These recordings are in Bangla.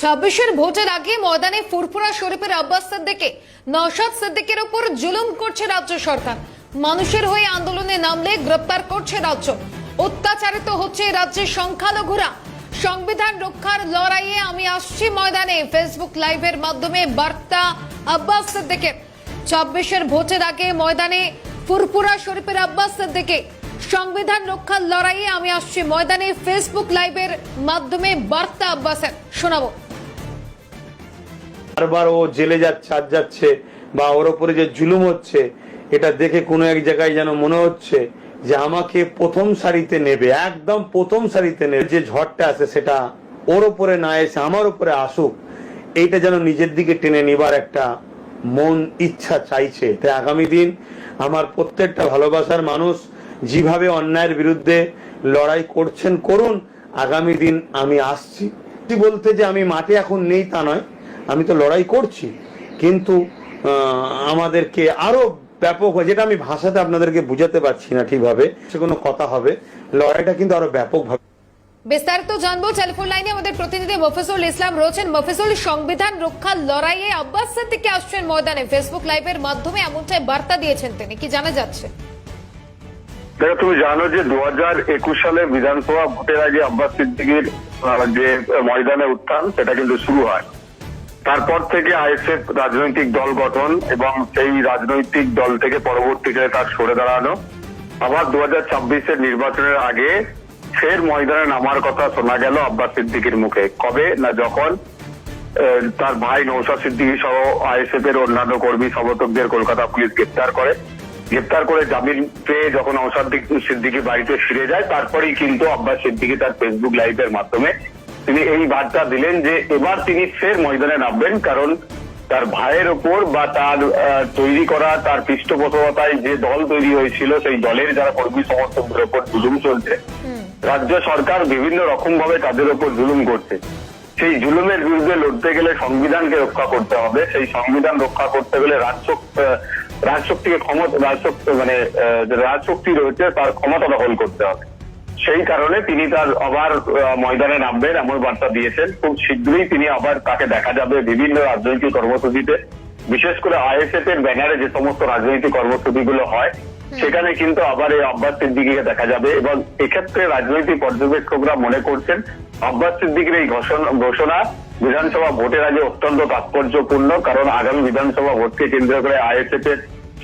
26-এর ভোটের আগে ময়দানে ফুরফুরা শরীফের আব্বাস সিদ্দিকী নওশাদ সিদ্দিকীর উপর জুলুম করছে রাজ্য সরকার। মানুষের হয়ে আন্দোলনে নামলে গ্রেপ্তার করছে রাজ্য। অত্যাচারিত হচ্ছে রাজ্যের সংখ্যালঘুরা। সংবিধান রক্ষার লড়াইয়ে আমি আসছি ময়দানে, ফেসবুক লাইভের মাধ্যমে বার্তা আব্বাস সিদ্দিকীর। 26-এর ভোটের আগে ময়দানে ফুরফুরা শরীফের আব্বাস সিদ্দিকী সংবিধান রক্ষার লড়াইয়ে আমি আসছি ময়দানে, ফেসবুক লাইভের মাধ্যমে বার্তা আব্বাসের। শোনাবো। বারবার ও জেলে যাচ্ছে, আজ যাচ্ছে, বা ওর উপরে যে জুলুম হচ্ছে, এটা দেখে কোনো এক জায়গায় যেন মনে হচ্ছে যে আমাকে প্রথম সারিতে নেবে, একদম প্রথম সারিতে নেবে। যে ঝড়টা আছে সেটা ওর উপরে না এসে আমার উপরে আসুক, এইটা যেন নিজের দিকে টেনে নিবার একটা মন ইচ্ছা চাইছে। তাই আগামী দিন আমার প্রত্যেকটা ভালোবাসার মানুষ যেভাবে অন্যায়ের বিরুদ্ধে লড়াই করছেন করুন। আগামী দিন আমি আসছি বলতে যে আমি মাঠে এখন নেই তা নয়, আমি তো লড়াই করছি, কিন্তু আমাদেরকে আরো ব্যাপক, যেটা আমি ভাষাতে আপনাদেরকে বুঝাতে পারছি না ঠিকভাবে, সে কোনো কথা হবে, লড়াইটা কিন্তু আরো ব্যাপক ভাবে। বিস্তারিত জানবো। টেলিফোন লাইনে আমাদের প্রতিনিধি মফিজুল ইসলাম রয়েছেন। মফিজুল, সংবিধান রক্ষার লড়াইয়ে আব্বাস সিদ্দিকী আসছেন ময়দানে, ফেসবুক লাইভের মাধ্যমে এমনটাই বার্তা দিয়েছেন তিনি, কি জানা যাচ্ছে? দেখো, তুমি জানো যে 2021 সালে বিধানসভা ভোটের আগে আব্বাস সিদ্দিকীর যে ময়দানে উত্থান, সেটা কিন্তু শুরু হয়। তারপর থেকে আইএসএফ রাজনৈতিক দল গঠন এবং সেই রাজনৈতিক দল থেকে পরবর্তীকালে তার সরে দাঁড়ানো, আবার 2026-এর নির্বাচনের আগে ফের ময়দানে নামার কথা শোনা গেল আব্বাস সিদ্দিকীর মুখে। কবে না, যখন তার ভাই নওশাদ সিদ্দিকী সহ আইএসএফ এর অন্যান্য কর্মী সমর্থকদের কলকাতা পুলিশ গ্রেপ্তার করে জামিন পেয়ে যখন নওশাদ সিদ্দিকী বাড়িতে ফিরে যায়, তারপরেই কিন্তু আব্বাস সিদ্দিকী তার ফেসবুক লাইভের মাধ্যমে তিনি এই বার্তা দিলেন যে এবার তিনি ফের ময়দানে নামবেন, কারণ তার ভাইয়ের ওপর বা তার তৈরি করা, তার পৃষ্ঠপোষকতায় যে দল তৈরি হয়েছিল, সেই দলের যারা কর্মী সমর্থকদের ওপর জুলুম চলছে। রাজ্য সরকার বিভিন্ন রকম ভাবে তাদের ওপর জুলুম করছে। সেই জুলুমের বিরুদ্ধে লড়তে গেলে সংবিধানকে রক্ষা করতে হবে। সেই সংবিধান রক্ষা করতে গেলে রাজশক্তিকে রাজশক্তি রয়েছে তার ক্ষমতা দখল করতে হবে। সেই কারণে তিনি তার আবার ময়দানে নামবেন এমন বার্তা দিয়েছেন। খুব শীঘ্রই তিনি আবার তাকে দেখা যাবে বিভিন্ন রাজনৈতিক কর্মসূচিতে, বিশেষ করে আইএসএফ এর ব্যানারে যে সমস্ত রাজনৈতিক কর্মসূচিগুলো হয়, সেখানে কিন্তু আবার এই আব্বাস সিদ্দিকীকে দেখা যাবে। এবং এক্ষেত্রে রাজনৈতিক পর্যবেক্ষকরা মনে করছেন আব্বাস সিদ্দিকীর এই ঘোষণা বিধানসভা ভোটের আগে অত্যন্ত তাৎপর্যপূর্ণ, কারণ আগামী বিধানসভা ভোটকে কেন্দ্র করে আইএসএফ এর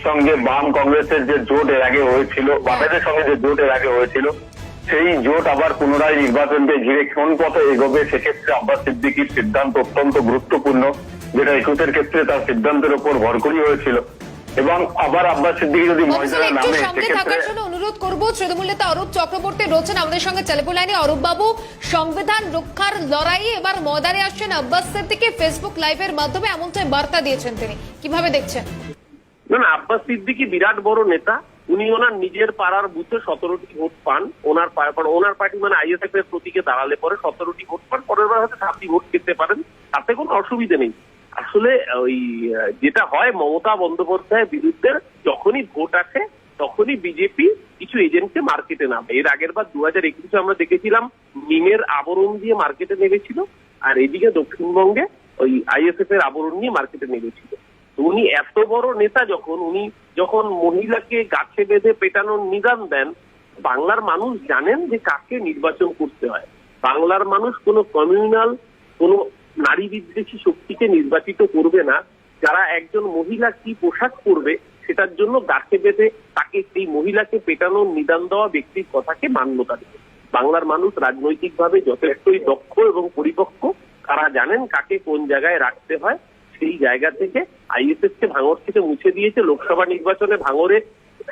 সঙ্গে বাম কংগ্রেসের যে জোট এর আগে হয়েছিল, বামেদের সঙ্গে যে জোট এর আগে হয়েছিল, সেই জোট আবার পুনরায় নির্বাচনকে ঘিরে কোন পথে এগোবে, সেক্ষেত্রে আব্বাস সিদ্দিকীর সিদ্ধান্ত অত্যন্ত গুরুত্বপূর্ণ, যেটা 21-এর ক্ষেত্রে তার সিদ্ধান্তের উপর ভর করেই হয়েছিল। এবং আবার আব্বাস সিদ্দিকী যদি ময়দানে নামে, সেক্ষেত্রে অনুরোধ করবো, তৃণমূল নেতা অরূপ চক্রবর্তী রয়েছেন আমাদের সঙ্গে টেলিফোন লাইনে। অরূপ বাবু, সংবিধান রক্ষার লড়াইয়ে এবার ময়দানে আসছেন আব্বাস সিদ্দিকী, ফেসবুক লাইভের মাধ্যমে এমনটাই বার্তা দিয়েছেন তিনি, কিভাবে দেখছেন? না, আব্বাস সিদ্দিকী বিরাট বড় নেতা। উনি ওনার নিজের পাড়ার বুথে 17টি ভোট পান। ওনার পার্টি মানে আইএসএফ এর প্রতীকে দাঁড়ালে পরে 17টি ভোট পান। পরের বার হয়তো 7টি ভোট পেতে পারেন, তাতে কোনো অসুবিধা নেই। আসলে ওই যেটা হয়, মমতা বন্দ্যোপাধ্যায়ের বিরুদ্ধে যখনই ভোট আসে তখনই বিজেপি কিছু এজেন্টকে মার্কেটে নামে। এর আগের বার 2021-এ আমরা দেখেছিলাম মিমের আবরণ দিয়ে মার্কেটে নেমেছিল, আর এদিকে দক্ষিণবঙ্গে ওই আইএসএফ এর আবরণ নিয়ে মার্কেটে নেমেছিল। উনি এত বড় নেতা, উনি যখন মহিলাকে গাছে বেঁধে পেটানোর নিদান দেন, বাংলার মানুষ জানেন যে কাকে নির্বাচন করতে হয়। বাংলার মানুষ কোনো কমিউনাল, কোনো নারী বিদ্বেষী শক্তিকে নির্বাচিত করবে না। যারা একজন মহিলা কি পোশাক পরবে সেটার জন্য গাছে বেঁধে তাকে, সেই মহিলাকে পেটানোর নিদান দেওয়া ব্যক্তির কথাকে মান্যতা দেবে। বাংলার মানুষ রাজনৈতিকভাবে যথেষ্টই দক্ষ এবং পরিপক্ক, তারা জানেন কাকে কোন জায়গায় রাখতে হয়। সেই জায়গা থেকে আইএসএফ কে ভাঙড় থেকে মুছে দিয়েছে। লোকসভা নির্বাচনে ভাঙড়ে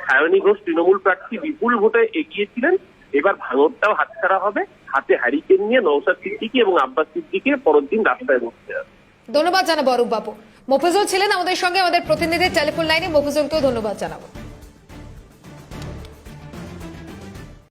সায়নী ঘোষ তৃণমূল প্রার্থী বিপুল ভোটে এগিয়েছিলেন। এবার ভাঙড়টাও হাতছাড়া হবে। হাতে হ্যারিকেন নিয়ে নওশাদ সিদ্দিকী এবং আব্বাস সিদ্দিকী পরের দিন রাস্তায় বসতে হবে। ধন্যবাদ জানাবো অরূপ বাবু। মফিজুল ছিলেন আমাদের সঙ্গে, আমাদের প্রতিনিধি টেলিফোন লাইনে। মফিজুলকেও ধন্যবাদ জানাবো।